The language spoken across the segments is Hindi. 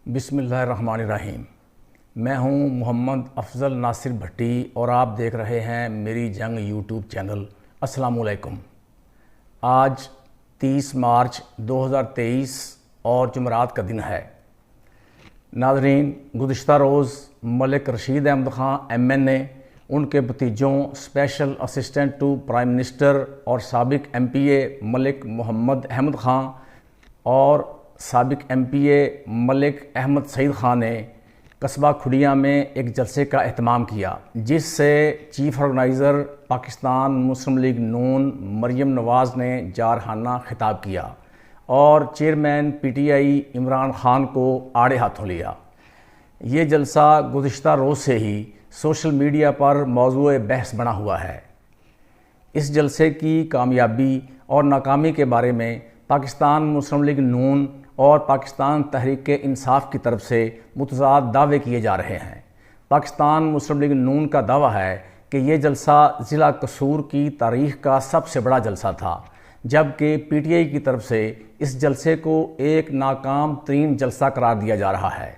बिस्मिल्लाहिर्रहमानिर्रहीम। मैं हूं मोहम्मद अफजल नासिर भट्टी और आप देख रहे हैं मेरी जंग यूट्यूब चैनल। अस्सलामु अलैकुम। आज 30 मार्च 2023 और जुमरात का दिन है। नाज़रीन, गुज़िश्ता रोज़ मलिक रशीद अहमद ख़ान MNA, उनके भतीजों special assistant to prime minister और साबिक MPA मलिक मोहम्मद अहमद ख़ान और साबिक MPA मलिक अहमद सईद ख़ान ने कस्बा खुडिया में एक जलसे का एहतमाम किया, जिससे चीफ ऑर्गेनाइज़र पाकिस्तान मुस्लिम लीग नून मरियम नवाज़ ने जारहाना खिताब किया और चेयरमैन PTI इमरान ख़ान को आड़े हाथों लिया। ये जलसा गुज़िश्ता रोज़ से ही सोशल मीडिया पर मौज़ूए बहस बना हुआ है। इस जलसे की कामयाबी और नाकामी के बारे में पाकिस्तान मुस्लिम लीग नून और पाकिस्तान तहरीक इंसाफ की तरफ से मुतज़ाद दावे किए जा रहे हैं। पाकिस्तान मुस्लिम लीग नून का दावा है कि ये जलसा ज़िला कसूर की तारीख़ का सबसे बड़ा जलसा था, जबकि PTI की तरफ से इस जलसे को एक नाकाम तरीन जलसा करार दिया जा रहा है।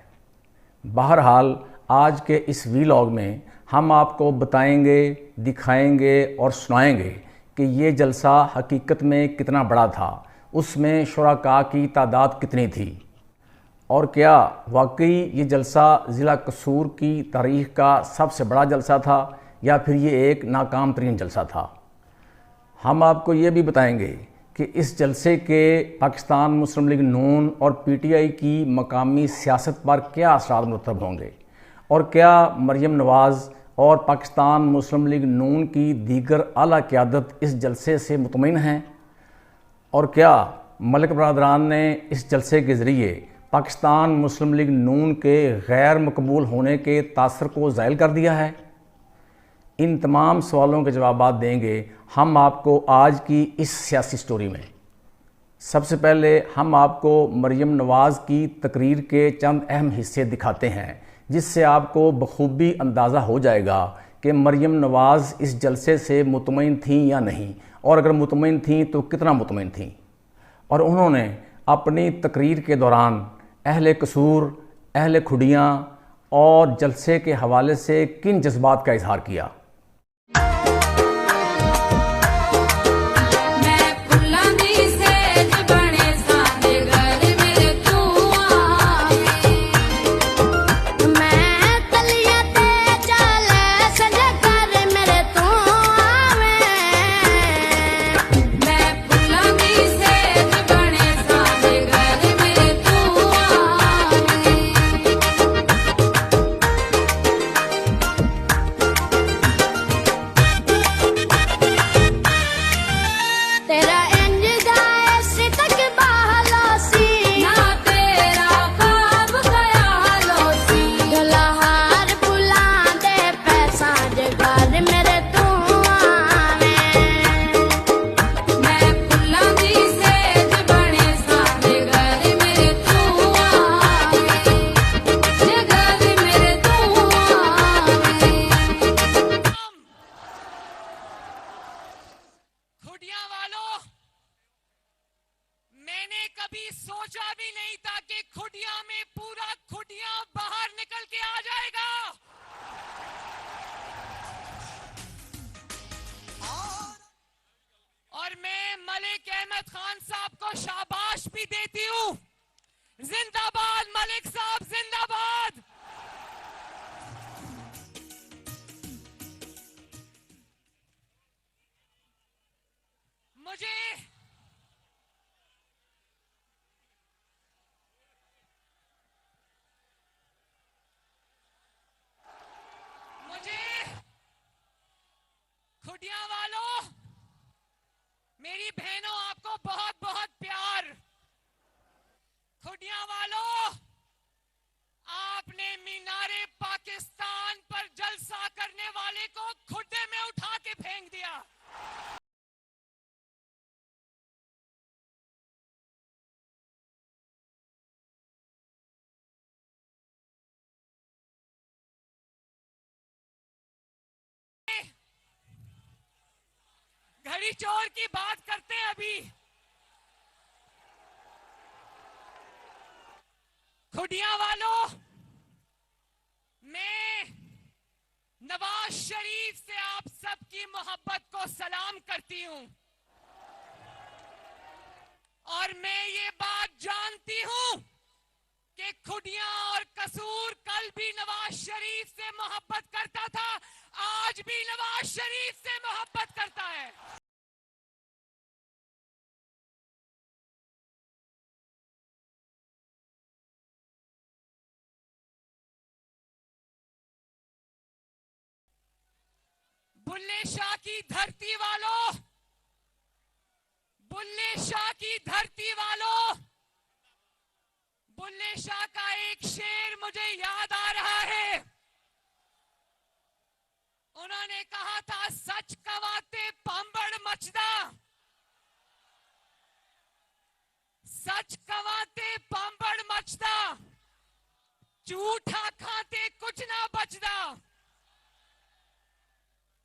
बहरहाल, आज के इस वीलॉग में हम आपको बताएंगे, दिखाएंगे और सुनाएंगे कि ये जलसा हकीकत में कितना बड़ा था, उसमें शुरका की तादाद कितनी थी और क्या वाकई ये जलसा ज़िला कसूर की तारीख़ का सबसे बड़ा जलसा था या फिर ये एक नाकाम तरीन जलसा था। हम आपको ये भी बताएंगे कि इस जलसे के पाकिस्तान मुस्लिम लीग नून और PTI की मकामी सियासत पर क्या असरात मुरतब होंगे और क्या मरियम नवाज़ और पाकिस्तान मुस्लिम लीग नून की दीगर आला क़यादत इस जलसे से मुतमईन हैं और क्या मलिक बरादरान ने इस जलसे के ज़रिए पाकिस्तान मुस्लिम लीग नून के गैर मकबूल होने के तासर को ज़ायल कर दिया है। इन तमाम सवालों के जवाब देंगे हम आपको आज की इस सियासी स्टोरी में। सबसे पहले हम आपको मरियम नवाज़ की तकरीर के चंद अहम हिस्से दिखाते हैं, जिससे आपको बखूबी अंदाज़ा हो जाएगा कि मरियम नवाज़ इस जलसे से मुतमईन थीं या नहीं, और अगर मुतमईन थीं तो कितना मुतमईन थीं, और उन्होंने अपनी तकरीर के दौरान अहले कसूर, अहले खुडियाँ और जलसे के हवाले से किन जज्बात का इजहार किया। मैंने कभी सोचा भी नहीं था कि खुडिया में पूरा खुडिया बाहर निकल के आ जाएगा। और मैं मलिक अहमद खान साहब को शाबाश भी देती हूं। जिंदाबाद मलिक साहब, जिंदाबाद। मुझे खुडिया वालों, मेरी बहनों, आपको बहुत बहुत प्यार। खुडिया वालों, आपने मीनारे पाकिस्तान पर जलसा करने वाले को खुड्डे में उठा के फेंक दिया। घड़ी चोर की बात करते हैं अभी। खुडिया वालों, मैं नवाज शरीफ से आप सबकी मोहब्बत को सलाम करती हूं और मैं ये बात जानती हूं कि खुडिया और कसूर कल भी नवाज शरीफ से मोहब्बत करता था, आज भी नवाज शरीफ से मोहब्बत करता है। बुल्ले शाह की धरती वालों, बुल्ले शाह की धरती वालों, बुल्ले शाह का एक शेर मुझे याद आ रहा है। उन्होंने कहा था, सच कवाते पांबड़ मचदा, सच कवाते पांबड़ मचदा, झूठा खाते कुछ ना बचदा।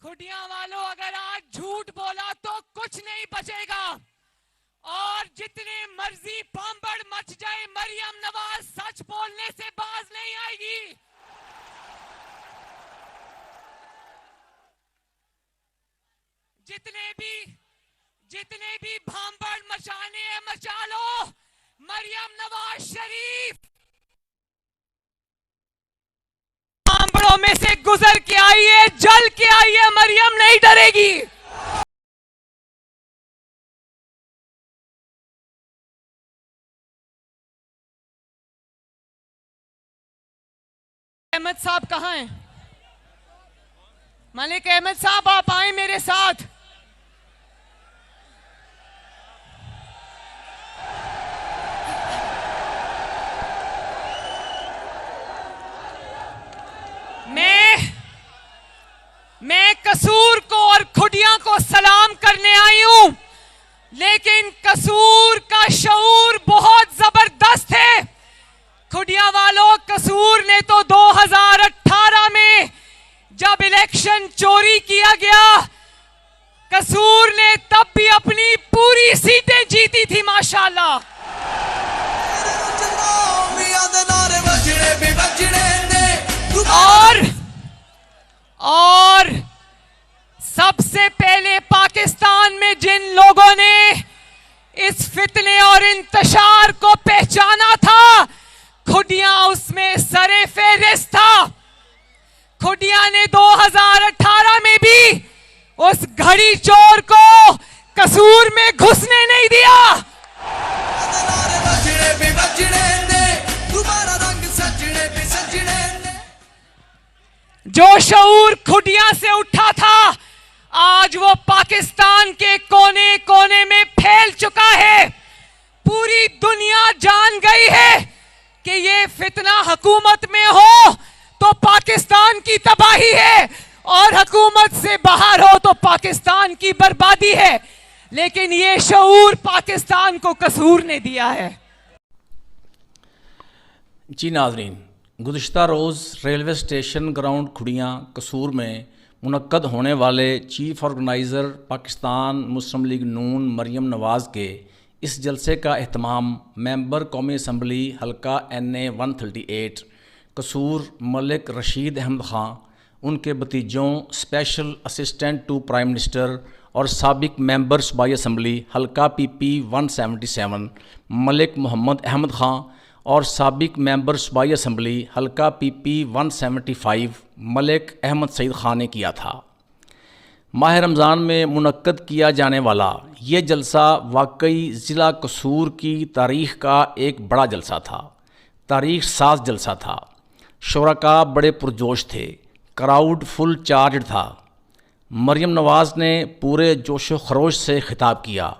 खुडिया वालों, अगर आज झूठ बोला तो कुछ नहीं बचेगा और जितने मर्जी पांबड़ मच जाए, मरियम नवाज सच बोलने से बाज नहीं आएगी। जितने भी भांबड़ मचाने हैं मचा लो, मरियम नवाज शरीफ भांबड़ों में से गुजर के आई है, जल के आई है, मरियम नहीं डरेगी। अहमद साहब कहां हैं? मलिक अहमद साहब, आप आए मेरे साथ। मैं कसूर को और खुडिया को सलाम करने आई हूं, लेकिन कसूर का शऊर बहुत जबरदस्त है। खुडिया वालों, कसूर ने तो 2018 में जब इलेक्शन चोरी किया गया, कसूर ने तब भी अपनी पूरी सीटें जीती थी माशाल्लाह। और सबसे पहले पाकिस्तान में जिन लोगों ने इस फितने और इंतशार को पहचाना था, खुडिया उसमें सरे फेहरिस्त था। खुडिया ने 2018 में भी उस घड़ी चोर को कसूर में घुसने नहीं दिया। जो शऊर खुडिया से उठा था, आज वो पाकिस्तान के कोने कोने में फैल चुका है। पूरी दुनिया जान गई है कि ये फितना हुकूमत में हो तो पाकिस्तान की तबाही है और हुकूमत से बाहर हो तो पाकिस्तान की बर्बादी है। लेकिन ये शऊर पाकिस्तान को कसूर ने दिया है। जी नाज़रीन, गुज़िश्ता रोज़ railway station ground Khudian Kasur में मुनक्कद होने वाले चीफ ऑर्गेनाइज़र पाकिस्तान मुस्लिम लीग नून मरियम नवाज़ के इस जलसे का एहतमाम मेंबर कौमी असम्बली हल्का NA 138 कसूर मलिक रशीद अहमद ख़ान, उनके भतीजों special assistant to prime minister और साबिक मेंबर सूबाई असम्बली हल्का PP 177 मलिक मोहम्मद अहमद ख़ान और साबिक मेंबर सूबाई असम्बली हल्का PP 175 मलिक अहमद सईद ख़ान ने किया था। माह रमज़ान में मुनक्कद किया जाने वाला ये जलसा वाकई ज़िला कसूर की तारीख़ का एक बड़ा जलसा था, तारीख़ साज जलसा था। शुरका बड़े पुरजोश थे, क्राउड फुल चार्ज था। मरियम नवाज़ ने पूरे जोश व खरोश से खिताब किया।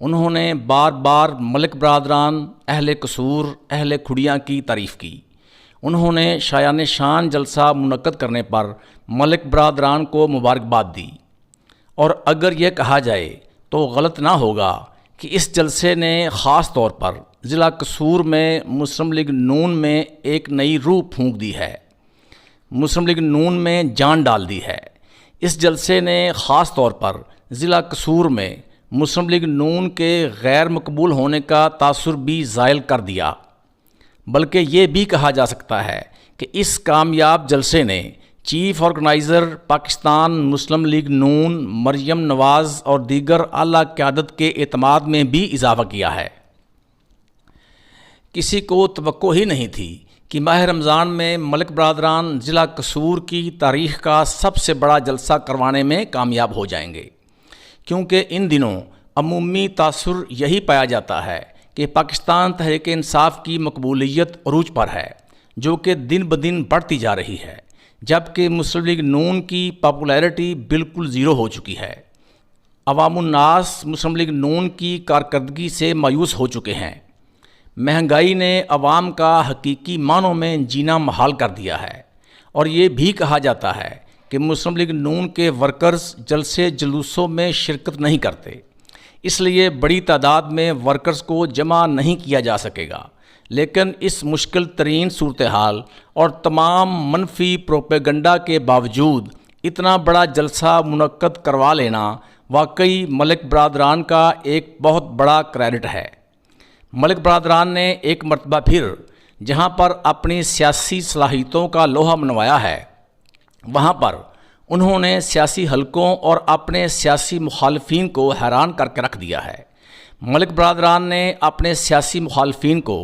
उन्होंने बार बार मलिक बरादरान, अहले कसूर, अहले खुडिया की तारीफ़ की। उन्होंने शायान शान जलसा मुनक्कद करने पर मलिक बरादरान को मुबारकबाद दी। और अगर यह कहा जाए तो गलत ना होगा कि इस जलसे ने ख़ास तौर पर ज़िला कसूर में मुस्लिम लीग नून में एक नई रूह फूंक दी है, मुस्लिम लीग नून में जान डाल दी है। इस जलसे ने ख़ास तौर पर ज़िला कसूर में मुस्लिम लीग नून के गैर मकबूल होने का तासुर भी ज़ायल कर दिया। बल्कि ये भी कहा जा सकता है कि इस कामयाब जलसे ने चीफ ऑर्गेनाइज़र पाकिस्तान मुस्लिम लीग नून मरियम नवाज़ और दीगर आला क़यादत के एतमाद में भी इजाफ़ा किया है। किसी को तवक्को ही नहीं थी कि माह रमज़ान में मलिक बरादरान ज़िला कसूर की तारीख़ का सबसे बड़ा जलसा करवाने में कामयाब हो जाएंगे, क्योंकि इन दिनों अमूमी तासुर यही पाया जाता है कि पाकिस्तान तहरीक इंसाफ की मकबूलियत अरूज पर है, जो कि दिन ब दिन बढ़ती जा रही है, जबकि मुस्लिम लीग नून की पॉपुलैरिटी बिल्कुल ज़ीरो हो चुकी है। अवामुन्नास मुस्लिम लीग नून की कारकर्दगी से मायूस हो चुके हैं। महंगाई ने अवाम का हकीकी मानों में जीना महाल कर दिया है और ये भी कहा जाता है कि मुस्लिम लीग नून के वर्कर्स जलसे जुलूसों में शिरकत नहीं करते, इसलिए बड़ी तादाद में वर्कर्स को जमा नहीं किया जा सकेगा। लेकिन इस मुश्किल तरीन सूरत हाल और तमाम मनफी प्रोपेगंडा के बावजूद इतना बड़ा जलसा मुनक्कद करवा लेना वाकई मलिक बरादरान का एक बहुत बड़ा क्रेडिट है। मलिक बरादरान ने एक मरतबा फिर जहाँ पर अपनी सियासी सलाहियतों का लोहा मनवाया है, वहाँ पर उन्होंने सियासी हलकों और अपने सियासी मुखालफीन को हैरान करके रख दिया है। मलिक बरादरान ने अपने सियासी मुखालफीन को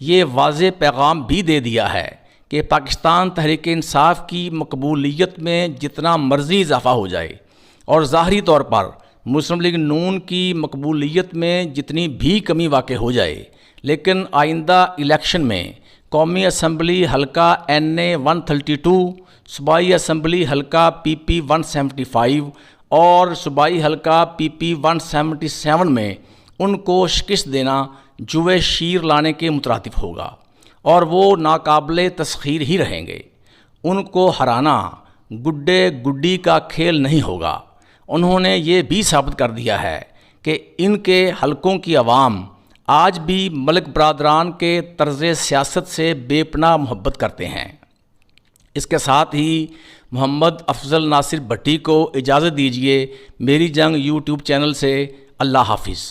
ये वाज़े पैगाम भी दे दिया है कि पाकिस्तान तहरीक इंसाफ की मकबूलियत में जितना मर्जी इजाफ़ा हो जाए और ज़ाहरी तौर पर मुस्लिम लीग नून की मकबूलियत में जितनी भी कमी वाक़ हो जाए, लेकिन आइंदा इलेक्शन में कौमी असम्बली हलका NA 132, सूबाई असम्बली हलका PP 175 और सूबाई हलका PP 177 में उनको शिकस्त देना जुए शीर लाने के मुतरातिफ होगा और वो नाकाबिले तस्खीर ही रहेंगे। उनको हराना गुड्डे गुड्डी का खेल नहीं होगा। उन्होंने ये भी साबित कर दिया है कि इनके हलकों की आवाम आज भी मलिक बरादरान के तर्ज़ सियासत से बेपनाह मोहब्बत करते हैं। इसके साथ ही मोहम्मद अफजल नासिर भट्टी को इजाज़त दीजिए मेरी जंग यूट्यूब चैनल से। अल्लाह हाफिज़।